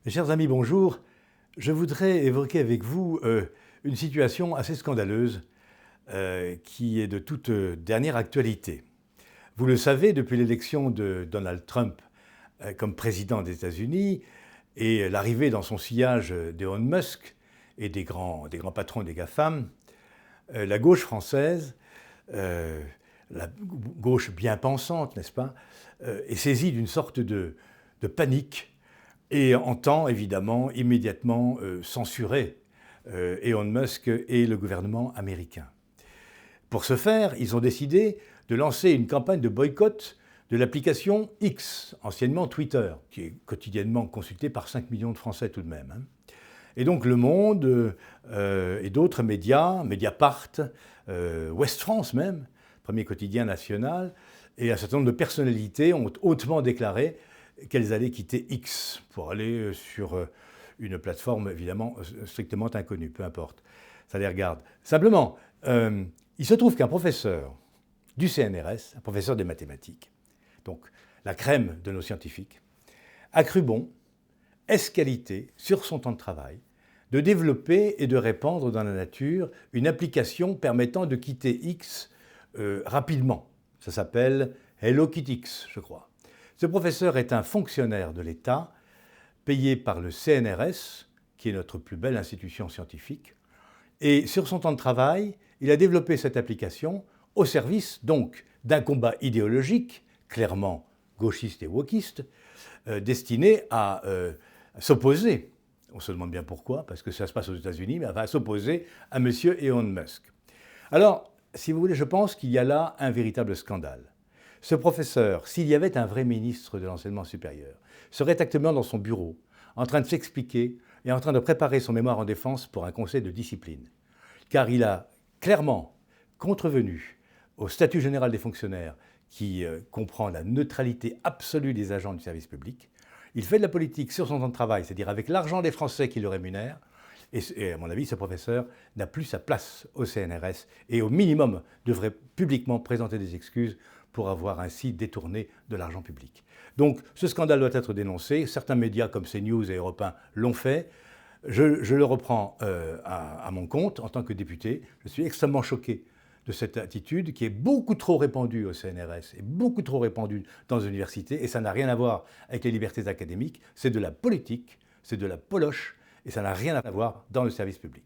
Mes chers amis, bonjour. Je voudrais évoquer avec vous une situation assez scandaleuse qui est de toute dernière actualité. Vous le savez, depuis l'élection de Donald Trump comme président des États-Unis et l'arrivée dans son sillage d'Elon Musk et des grands patrons des GAFAM, la gauche française, la gauche bien pensante, n'est-ce pas, est saisie d'une sorte de panique et entend évidemment immédiatement censurer Elon Musk et le gouvernement américain. Pour ce faire, ils ont décidé de lancer une campagne de boycott de l'application X, anciennement Twitter, qui est quotidiennement consultée par 5 millions de Français tout de même. Et donc Le Monde et d'autres médias, Mediapart, Ouest France même, premier quotidien national, et un certain nombre de personnalités ont hautement déclaré qu'elles allaient quitter X pour aller sur une plateforme évidemment strictement inconnue, peu importe. Ça les regarde. Simplement, il se trouve qu'un professeur du CNRS, un professeur des mathématiques, donc la crème de nos scientifiques, a cru bon, ès-qualité, sur son temps de travail, de développer et de répandre dans la nature une application permettant de quitter X rapidement. Ça s'appelle HelloKittX, je crois. Ce professeur est un fonctionnaire de l'État, payé par le CNRS, qui est notre plus belle institution scientifique. Et sur son temps de travail, il a développé cette application au service donc d'un combat idéologique, clairement gauchiste et wokiste, destiné à s'opposer, on se demande bien pourquoi, parce que ça se passe aux États-Unis, mais à s'opposer à M. Elon Musk. Alors, si vous voulez, je pense qu'il y a là un véritable scandale. Ce professeur, s'il y avait un vrai ministre de l'enseignement supérieur, serait actuellement dans son bureau, en train de s'expliquer et en train de préparer son mémoire en défense pour un conseil de discipline. Car il a clairement contrevenu au statut général des fonctionnaires qui comprend la neutralité absolue des agents du service public. Il fait de la politique sur son temps de travail, c'est-à-dire avec l'argent des Français qui le rémunèrent. Et à mon avis, ce professeur n'a plus sa place au CNRS et au minimum devrait publiquement présenter des excuses pour avoir ainsi détourné de l'argent public. Donc ce scandale doit être dénoncé. Certains médias comme CNews et Europe 1 l'ont fait. Je le reprends à mon compte en tant que député. Je suis extrêmement choqué de cette attitude qui est beaucoup trop répandue au CNRS et beaucoup trop répandue dans les universités. Et ça n'a rien à voir avec les libertés académiques. C'est de la politique, c'est de la poloche et ça n'a rien à voir dans le service public.